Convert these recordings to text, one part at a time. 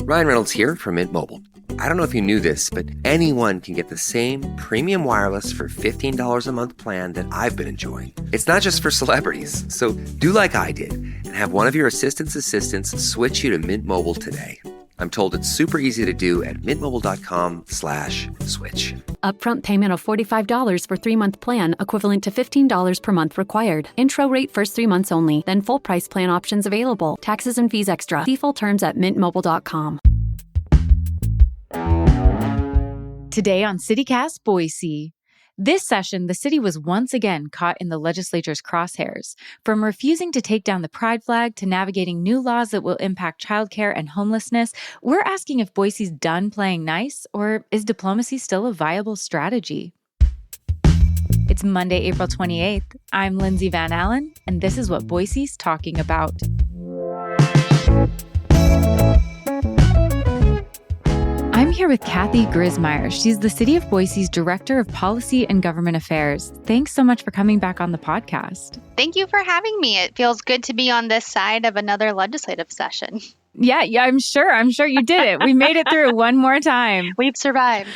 Ryan Reynolds here from Mint Mobile. I don't know if you knew this, but anyone can get the same premium wireless for $15 a month plan that I've been enjoying. It's not just for celebrities. So do like I did and have one of your assistants switch you to Mint Mobile today. I'm told it's super easy to do at mintmobile.com/switch. Upfront payment of $45 for 3-month plan, equivalent to $15 per month required. Intro rate first 3 months only, then full price plan options available. Taxes and fees extra. See full terms at mintmobile.com. Today on CityCast Boise. This session, the city was once again caught in the legislature's crosshairs. From refusing to take down the pride flag to navigating new laws that will impact childcare and homelessness, we're asking if Boise's done playing nice, or is diplomacy still a viable strategy? It's Monday, April 28th. I'm Lindsay Van Allen, and this is what Boise's talking about. I'm here with Kathy Grismeyer. She's the City of Boise's Director of Policy and Government Affairs. Thanks so much for coming back on the podcast. Thank you for having me. It feels good to be on this side of another legislative session. Yeah, I'm sure you did it. We made it through one more time. We've survived.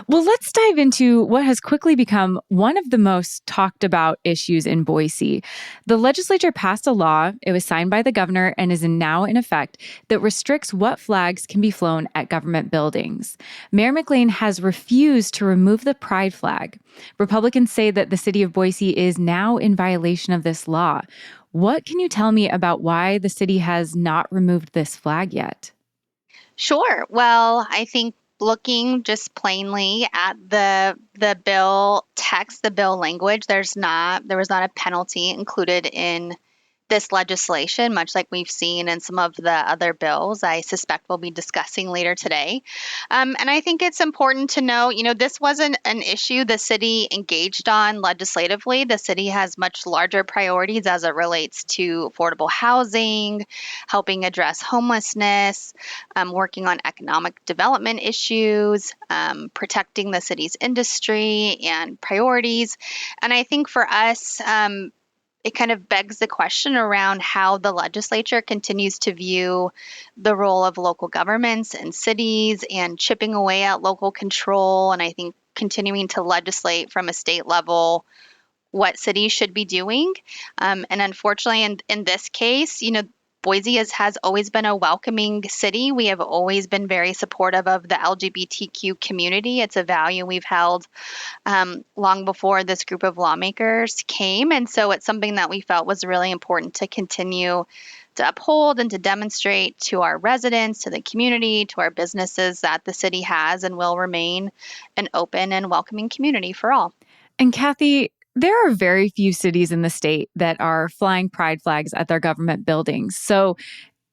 Well, let's dive into what has quickly become one of the most talked about issues in Boise. The legislature passed a law, it was signed by the governor and is now in effect, that restricts what flags can be flown at government buildings. Mayor McLean has refused to remove the pride flag. Republicans say that the city of Boise is now in violation of this law. What can you tell me about why the city has not removed this flag yet? Sure. Well, I think looking just plainly at the bill text, the bill language, there was not a penalty included in this legislation, much like we've seen in some of the other bills I suspect we'll be discussing later today. And I think it's important to know, this wasn't an issue the city engaged on legislatively. The city has much larger priorities as it relates to affordable housing, helping address homelessness, working on economic development issues, protecting the city's industry and priorities. And I think for us, it kind of begs the question around how the legislature continues to view the role of local governments and cities and chipping away at local control. And I think continuing to legislate from a state level what cities should be doing. And unfortunately, in this case, Boise has always been a welcoming city. We have always been very supportive of the LGBTQ community. It's a value we've held long before this group of lawmakers came. And so it's something that we felt was really important to continue to uphold and to demonstrate to our residents, to the community, to our businesses that the city has and will remain an open and welcoming community for all. And Kathy, there are very few cities in the state that are flying pride flags at their government buildings. So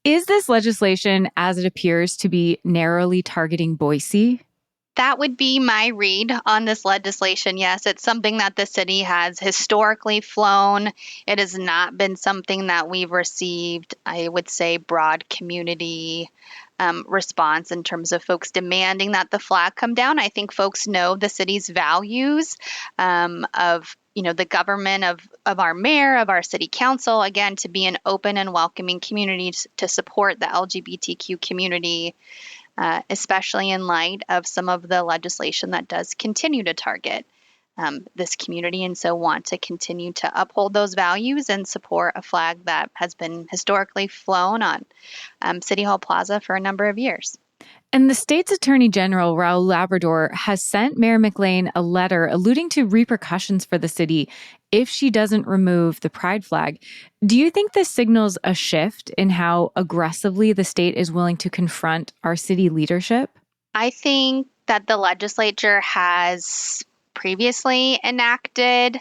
is this legislation, as it appears, to be narrowly targeting Boise? That would be my read on this legislation. Yes, it's something that the city has historically flown. It has not been something that we've received, I would say, broad community response in terms of folks demanding that the flag come down. I think folks know the city's values of the government, of our mayor, of our city council, again, to be an open and welcoming community to support the LGBTQ community, especially in light of some of the legislation that does continue to target this community, and so want to continue to uphold those values and support a flag that has been historically flown on City Hall Plaza for a number of years. And the state's Attorney General, Raul Labrador, has sent Mayor McLean a letter alluding to repercussions for the city if she doesn't remove the pride flag. Do you think this signals a shift in how aggressively the state is willing to confront our city leadership? I think that the legislature has previously enacted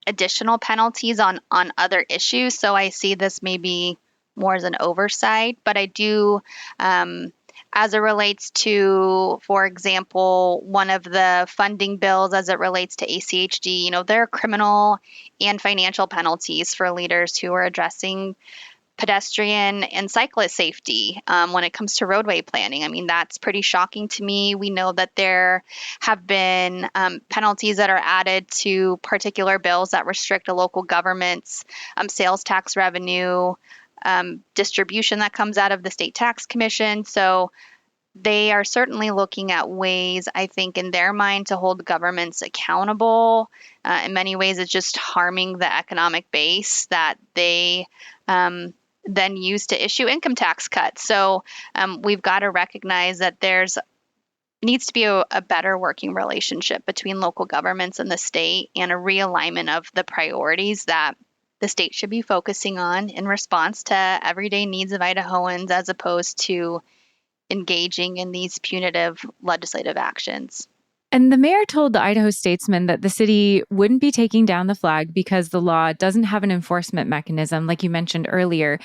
additional penalties on other issues. So I see this maybe more as an oversight, but I do, as it relates to, for example, one of the funding bills as it relates to ACHD, there are criminal and financial penalties for leaders who are addressing pedestrian and cyclist safety when it comes to roadway planning. I mean, that's pretty shocking to me. We know that there have been penalties that are added to particular bills that restrict a local government's sales tax revenue distribution that comes out of the state tax commission. So they are certainly looking at ways, I think, in their mind to hold governments accountable. In many ways, it's just harming the economic base that they then use to issue income tax cuts. So we've got to recognize that there's needs to be a better working relationship between local governments and the state, and a realignment of the priorities that the state should be focusing on in response to everyday needs of Idahoans, as opposed to engaging in these punitive legislative actions. And the mayor told the Idaho Statesman that the city wouldn't be taking down the flag because the law doesn't have an enforcement mechanism, like you mentioned earlier.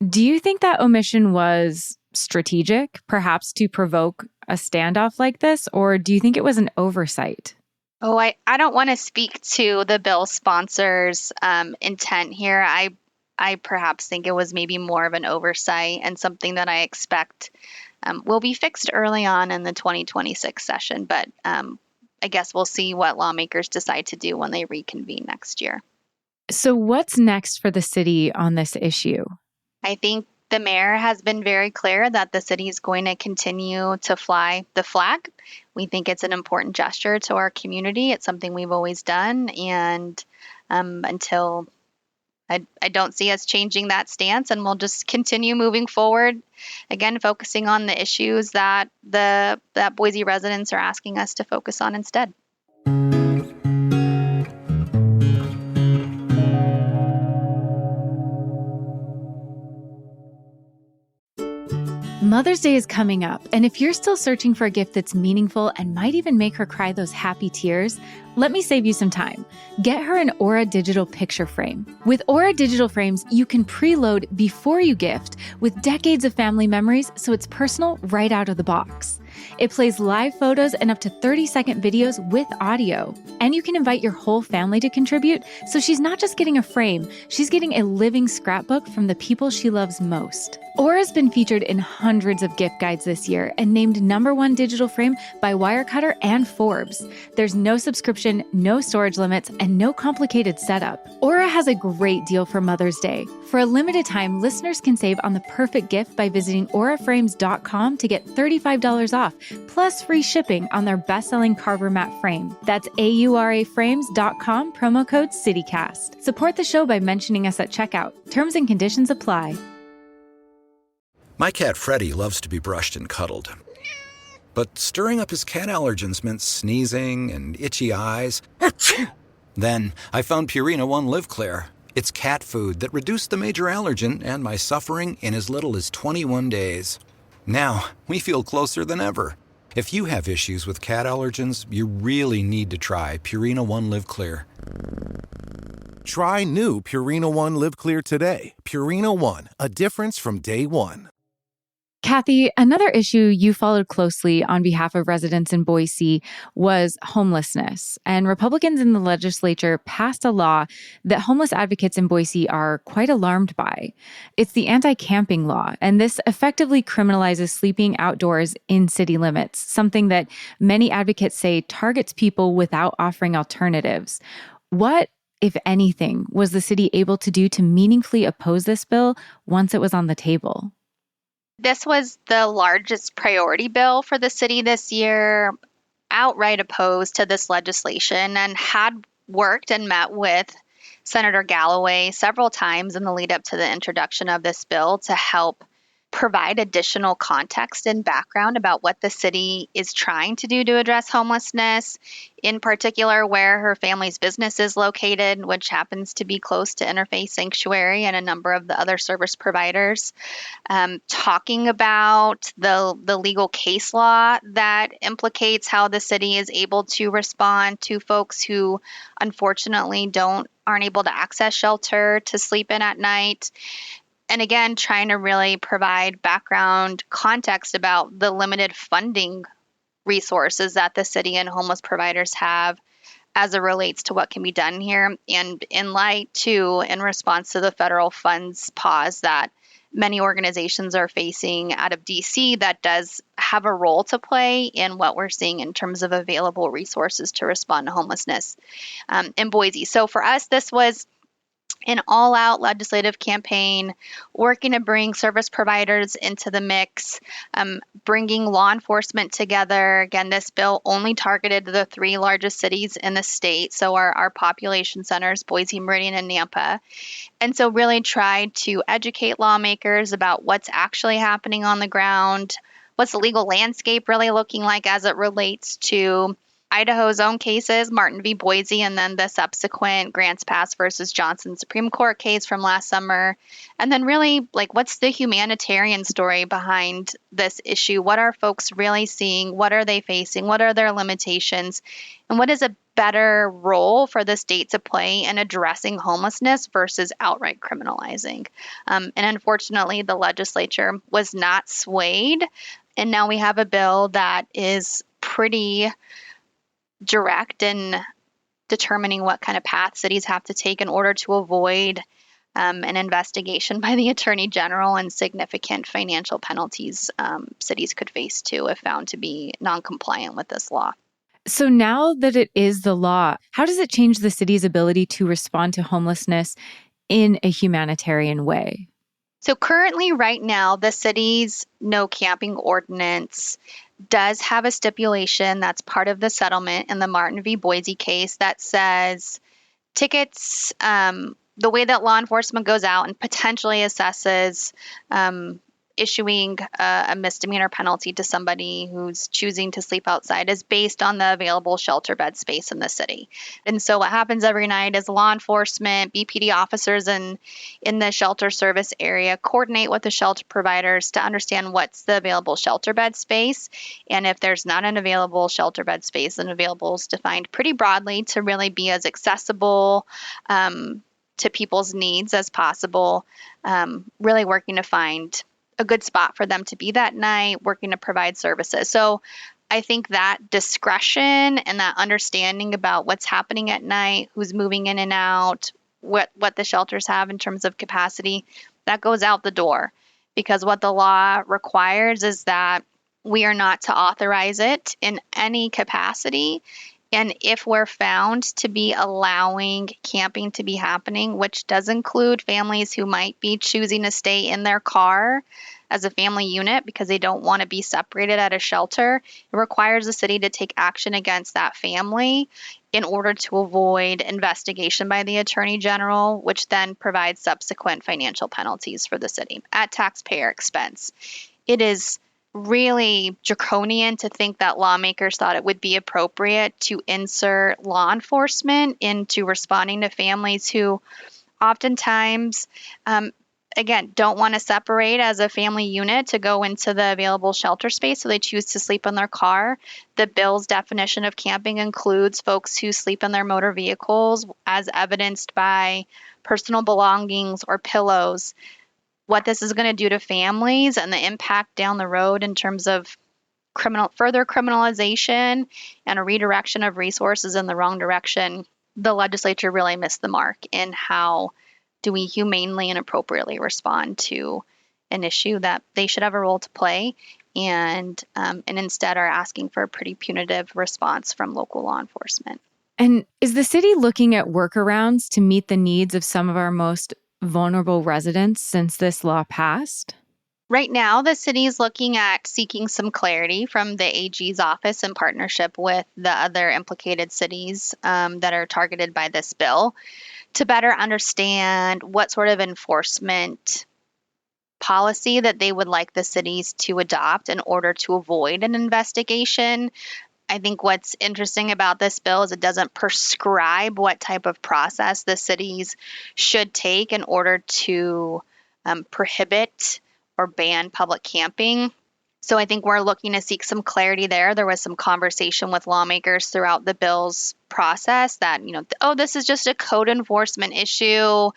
Do you think that omission was strategic, perhaps to provoke a standoff like this, or do you think it was an oversight? Oh, I don't want to speak to the bill sponsors' intent here. I perhaps think it was maybe more of an oversight and something that I expect will be fixed early on in the 2026 session. But I guess we'll see what lawmakers decide to do when they reconvene next year. So what's next for the city on this issue? I think the mayor has been very clear that the city is going to continue to fly the flag. We think it's an important gesture to our community. It's something we've always done. And until I don't see us changing that stance, and we'll just continue moving forward, again, focusing on the issues that that Boise residents are asking us to focus on instead. Mother's Day is coming up, and if you're still searching for a gift that's meaningful and might even make her cry those happy tears, let me save you some time. Get her an Aura digital picture frame. With Aura digital frames, you can preload before you gift with decades of family memories, so it's personal right out of the box. It plays live photos and up to 30-second videos with audio. And you can invite your whole family to contribute, so she's not just getting a frame, she's getting a living scrapbook from the people she loves most. Aura's been featured in hundreds of gift guides this year and named #1 digital frame by Wirecutter and Forbes. There's no subscription, no storage limits, and no complicated setup. Aura has a great deal for Mother's Day. For a limited time, listeners can save on the perfect gift by visiting auraframes.com to get $35 off, plus free shipping on their best-selling Carver mat frame. That's auraframes.com, promo code CityCast. Support the show by mentioning us at checkout. Terms and conditions apply. My cat Freddie loves to be brushed and cuddled. But stirring up his cat allergens meant sneezing and itchy eyes. Then I found Purina One Live Clear. It's cat food that reduced the major allergen and my suffering in as little as 21 days. Now, we feel closer than ever. If you have issues with cat allergens, you really need to try Purina One Live Clear. Try new Purina One Live Clear today. Purina One, a difference from day one. Kathy, another issue you followed closely on behalf of residents in Boise was homelessness. And Republicans in the legislature passed a law that homeless advocates in Boise are quite alarmed by. It's the anti-camping law, and this effectively criminalizes sleeping outdoors in city limits, something that many advocates say targets people without offering alternatives. What, if anything, was the city able to do to meaningfully oppose this bill once it was on the table? This was the largest priority bill for the city this year, outright opposed to this legislation, and had worked and met with Senator Galloway several times in the lead up to the introduction of this bill to help provide additional context and background about what the city is trying to do to address homelessness, in particular where her family's business is located, which happens to be close to Interfaith Sanctuary and a number of the other service providers, talking about the legal case law that implicates how the city is able to respond to folks who unfortunately aren't able to access shelter to sleep in at night. And again, trying to really provide background context about the limited funding resources that the city and homeless providers have as it relates to what can be done here. And in response to the federal funds pause that many organizations are facing out of DC, that does have a role to play in what we're seeing in terms of available resources to respond to homelessness in Boise. So for us, this was an all-out legislative campaign, working to bring service providers into the mix, bringing law enforcement together. Again, this bill only targeted the three largest cities in the state, so our population centers, Boise, Meridian, and Nampa. And so really tried to educate lawmakers about what's actually happening on the ground, what's the legal landscape really looking like as it relates to Idaho's own cases, Martin v. Boise, and then the subsequent Grants Pass versus Johnson Supreme Court case from last summer. And then really, like, what's the humanitarian story behind this issue? What are folks really seeing? What are they facing? What are their limitations? And what is a better role for the state to play in addressing homelessness versus outright criminalizing? And unfortunately, the legislature was not swayed. And now we have a bill that is pretty direct in determining what kind of path cities have to take in order to avoid an investigation by the Attorney General and significant financial penalties cities could face too if found to be non-compliant with this law. So now that it is the law, how does it change the city's ability to respond to homelessness in a humanitarian way? So currently, right now, the city's no camping ordinance does have a stipulation that's part of the settlement in the Martin v. Boise case that says tickets, the way that law enforcement goes out and potentially assesses issuing a misdemeanor penalty to somebody who's choosing to sleep outside is based on the available shelter bed space in the city. And so what happens every night is law enforcement, BPD officers in the shelter service area coordinate with the shelter providers to understand what's the available shelter bed space. And if there's not an available shelter bed space, then available is defined pretty broadly to really be as accessible to people's needs as possible, really working to find a good spot for them to be that night, working to provide services. So I think that discretion and that understanding about what's happening at night, who's moving in and out, what the shelters have in terms of capacity, that goes out the door. Because what the law requires is that we are not to authorize it in any capacity. And if we're found to be allowing camping to be happening, which does include families who might be choosing to stay in their car as a family unit because they don't want to be separated at a shelter, it requires the city to take action against that family in order to avoid investigation by the Attorney General, which then provides subsequent financial penalties for the city at taxpayer expense. It is really draconian to think that lawmakers thought it would be appropriate to insert law enforcement into responding to families who oftentimes, again, don't want to separate as a family unit to go into the available shelter space, so they choose to sleep in their car. The bill's definition of camping includes folks who sleep in their motor vehicles, as evidenced by personal belongings or pillows. What this is going to do to families and the impact down the road in terms of further criminalization and a redirection of resources in the wrong direction, the legislature really missed the mark in how do we humanely and appropriately respond to an issue that they should have a role to play, and instead are asking for a pretty punitive response from local law enforcement. And is the city looking at workarounds to meet the needs of some of our most vulnerable residents since this law passed? Right now, the city is looking at seeking some clarity from the AG's office in partnership with the other implicated cities that are targeted by this bill to better understand what sort of enforcement policy that they would like the cities to adopt in order to avoid an investigation. I think what's interesting about this bill is it doesn't prescribe what type of process the cities should take in order to prohibit or ban public camping. So I think we're looking to seek some clarity there. There was some conversation with lawmakers throughout the bill's process that, this is just a code enforcement issue.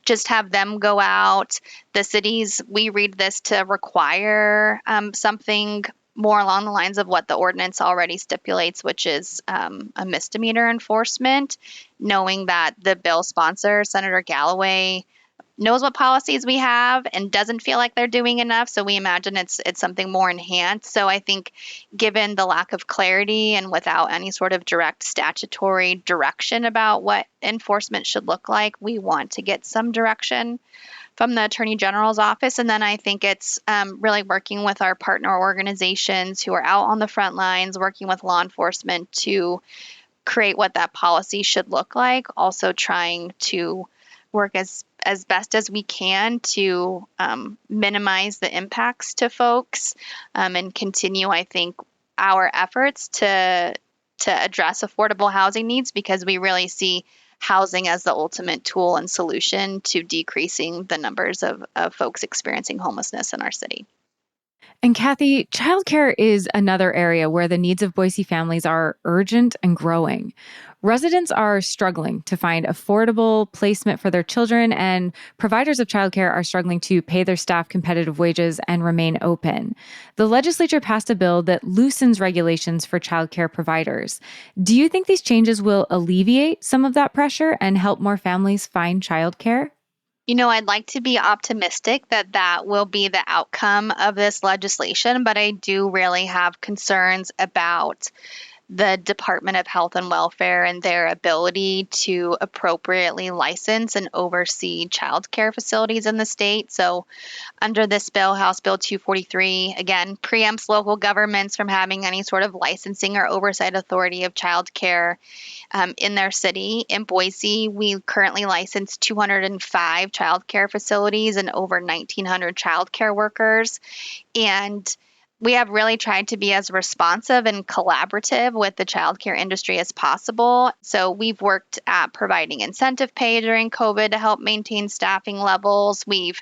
Just have them go out. The cities, we read this to require something more along the lines of what the ordinance already stipulates, which is a misdemeanor enforcement, knowing that the bill sponsor, Senator Galloway, knows what policies we have and doesn't feel like they're doing enough. So we imagine it's something more enhanced. So I think given the lack of clarity and without any sort of direct statutory direction about what enforcement should look like, we want to get some direction from the Attorney General's office. And then I think it's really working with our partner organizations who are out on the front lines, working with law enforcement to create what that policy should look like. Also trying to work as best as we can to minimize the impacts to folks and continue, I think, our efforts to address affordable housing needs, because we really see housing as the ultimate tool and solution to decreasing the numbers of folks experiencing homelessness in our city. And Kathy, childcare is another area where the needs of Boise families are urgent and growing. Residents are struggling to find affordable placement for their children, and providers of childcare are struggling to pay their staff competitive wages and remain open. The legislature passed a bill that loosens regulations for childcare providers. Do you think these changes will alleviate some of that pressure and help more families find childcare? I'd like to be optimistic that that will be the outcome of this legislation, but I do really have concerns about the Department of Health and Welfare and their ability to appropriately license and oversee child care facilities in the state. So under this bill, House Bill 243, again, preempts local governments from having any sort of licensing or oversight authority of child care in their city. In Boise, we currently license 205 child care facilities and over 1,900 child care workers. And we have really tried to be as responsive and collaborative with the childcare industry as possible. So we've worked at providing incentive pay during COVID to help maintain staffing levels. We've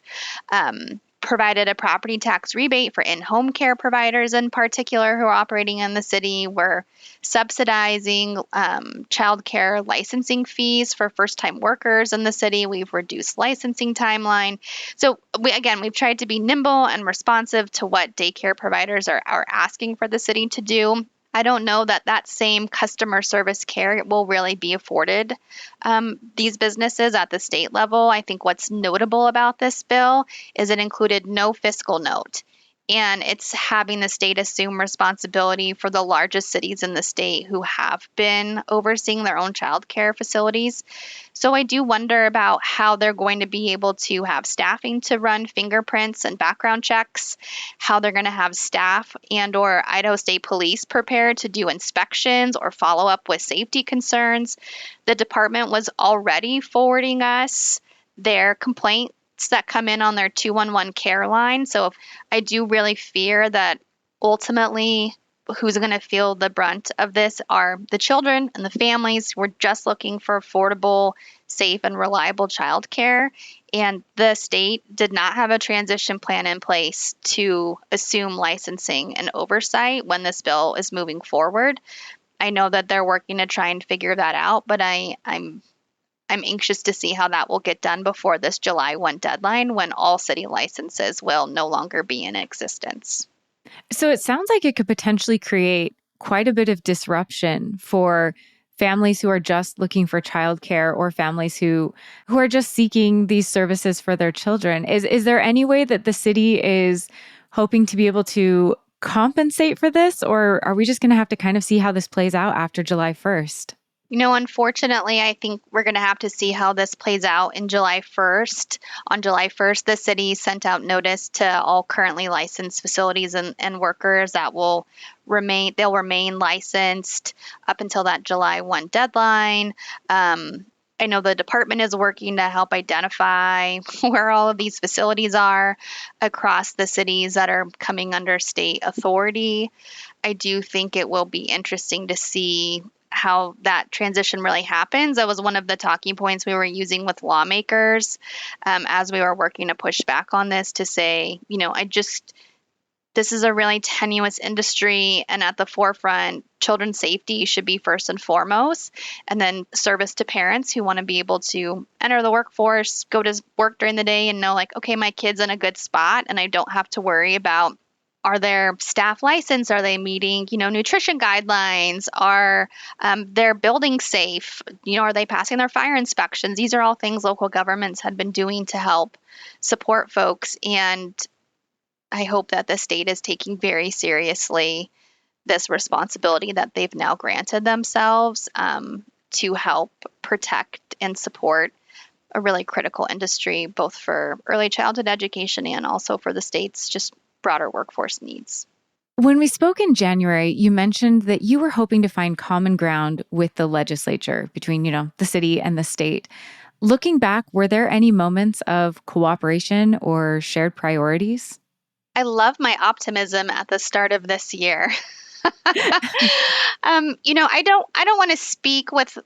provided a property tax rebate for in-home care providers in particular who are operating in the city. We're subsidizing childcare licensing fees for first-time workers in the city. We've reduced licensing timeline. So we've tried to be nimble and responsive to what daycare providers are asking for the city to do. I don't know that same customer service care will really be afforded these businesses at the state level. I think what's notable about this bill is it included no fiscal note. And it's having the state assume responsibility for the largest cities in the state who have been overseeing their own child care facilities. So I do wonder about how they're going to be able to have staffing to run fingerprints and background checks, how they're going to have staff and or Idaho State Police prepared to do inspections or follow up with safety concerns. The department was already forwarding us their complaint that come in on their 211 care line. So I do really fear that ultimately who's going to feel the brunt of this are the children and the families who are just looking for affordable, safe, and reliable childcare. And the state did not have a transition plan in place to assume licensing and oversight when this bill is moving forward. I know that they're working to try and figure that out, but I'm anxious to see how that will get done before this July 1 deadline when all city licenses will no longer be in existence. So it sounds like it could potentially create quite a bit of disruption for families who are just looking for childcare or families who are just seeking these services for their children. Is there any way that the city is hoping to be able to compensate for this, or are we just going to have to kind of see how this plays out after July 1st? Unfortunately, I think we're going to have to see how this plays out in July 1st. On July 1st, the city sent out notice to all currently licensed facilities and workers that they'll remain licensed up until that July 1 deadline. I know the department is working to help identify where all of these facilities are across the cities that are coming under state authority. I do think it will be interesting to see how that transition really happens. That was one of the talking points we were using with lawmakers as we were working to push back on this to say, this is a really tenuous industry, and at the forefront, children's safety should be first and foremost, and then service to parents who want to be able to enter the workforce, go to work during the day and know okay, my kid's in a good spot and I don't have to worry about Are their staff licensed? Are they meeting, nutrition guidelines? Are their buildings safe? Are they passing their fire inspections? These are all things local governments had been doing to help support folks. And I hope that the state is taking very seriously this responsibility that they've now granted themselves to help protect and support a really critical industry, both for early childhood education and also for the state's just broader workforce needs. When we spoke in January, you mentioned that you were hoping to find common ground with the legislature between, the city and the state. Looking back, were there any moments of cooperation or shared priorities? I love my optimism at the start of this year. I don't want to speak with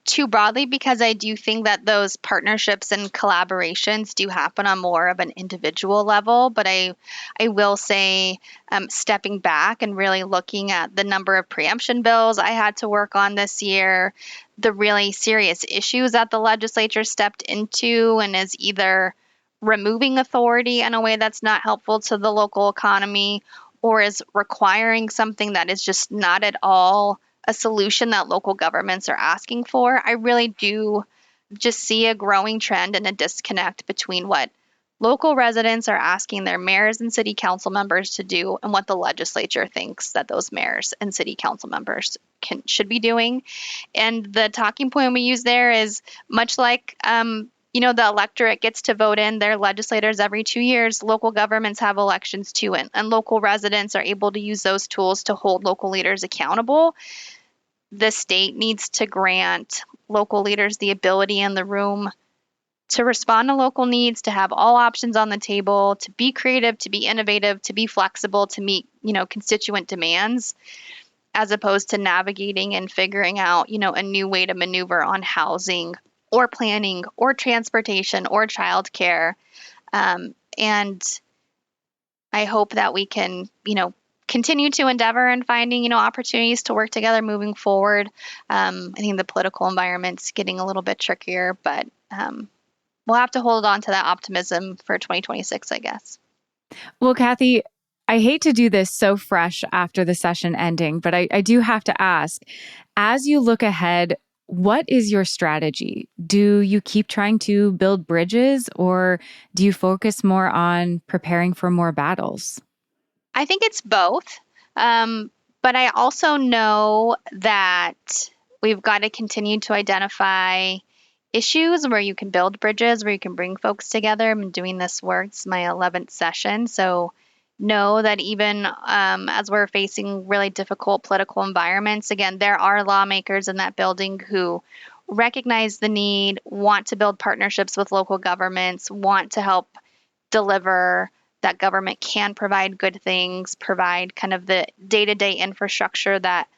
too broadly, because I do think that those partnerships and collaborations do happen on more of an individual level. But I will say, stepping back and really looking at the number of preemption bills I had to work on this year, the really serious issues that the legislature stepped into and is either removing authority in a way that's not helpful to the local economy, or is requiring something that is just not at all a solution that local governments are asking for. I really do just see a growing trend and a disconnect between what local residents are asking their mayors and city council members to do and what the legislature thinks that those mayors and city council members should be doing. And the talking point we use there is much like the electorate gets to vote in their legislators every 2 years. Local governments have elections too, and local residents are able to use those tools to hold local leaders accountable. The state needs to grant local leaders the ability in the room to respond to local needs, to have all options on the table, to be creative, to be innovative, to be flexible, to meet, constituent demands, as opposed to navigating and figuring out, a new way to maneuver on housing or planning or transportation or childcare. And I hope that we can, continue to endeavor in finding, opportunities to work together moving forward. I think the political environment's getting a little bit trickier, but we'll have to hold on to that optimism for 2026, I guess. Well, Kathy, I hate to do this so fresh after the session ending, but I do have to ask, as you look ahead, what is your strategy? Do you keep trying to build bridges, or do you focus more on preparing for more battles? I think it's both. But I also know that we've got to continue to identify issues where you can build bridges, where you can bring folks together. I'm doing this work. It's my 11th session. So know that even as we're facing really difficult political environments, again, there are lawmakers in that building who recognize the need, want to build partnerships with local governments, want to help deliver that government can provide good things, provide kind of the day-to-day infrastructure that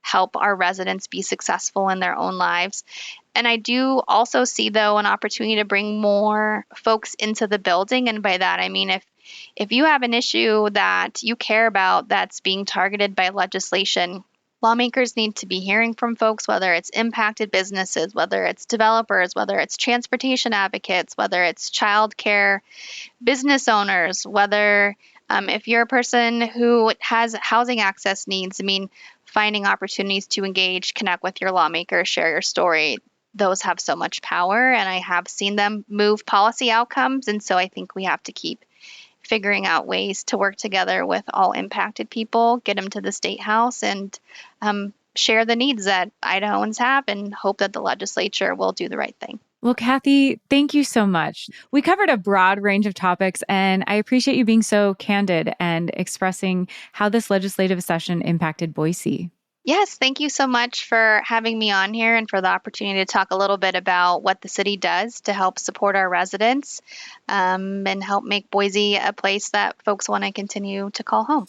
help our residents be successful in their own lives. And I do also see, though, an opportunity to bring more folks into the building. And by that, I mean, if you have an issue that you care about that's being targeted by legislation, lawmakers need to be hearing from folks, whether it's impacted businesses, whether it's developers, whether it's transportation advocates, whether it's childcare business owners, whether if you're a person who has housing access needs. I mean, finding opportunities to engage, connect with your lawmaker, share your story. Those have so much power, and I have seen them move policy outcomes. And so I think we have to keep figuring out ways to work together with all impacted people, get them to the State House, and share the needs that Idahoans have, and hope that the legislature will do the right thing. Well, Kathy, thank you so much. We covered a broad range of topics, and I appreciate you being so candid and expressing how this legislative session impacted Boise. Yes, thank you so much for having me on here and for the opportunity to talk a little bit about what the city does to help support our residents and help make Boise a place that folks want to continue to call home.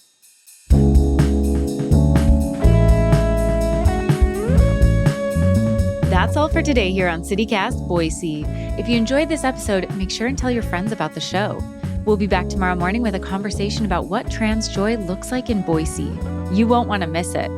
That's all for today here on CityCast Boise. If you enjoyed this episode, make sure and tell your friends about the show. We'll be back tomorrow morning with a conversation about what trans joy looks like in Boise. You won't want to miss it.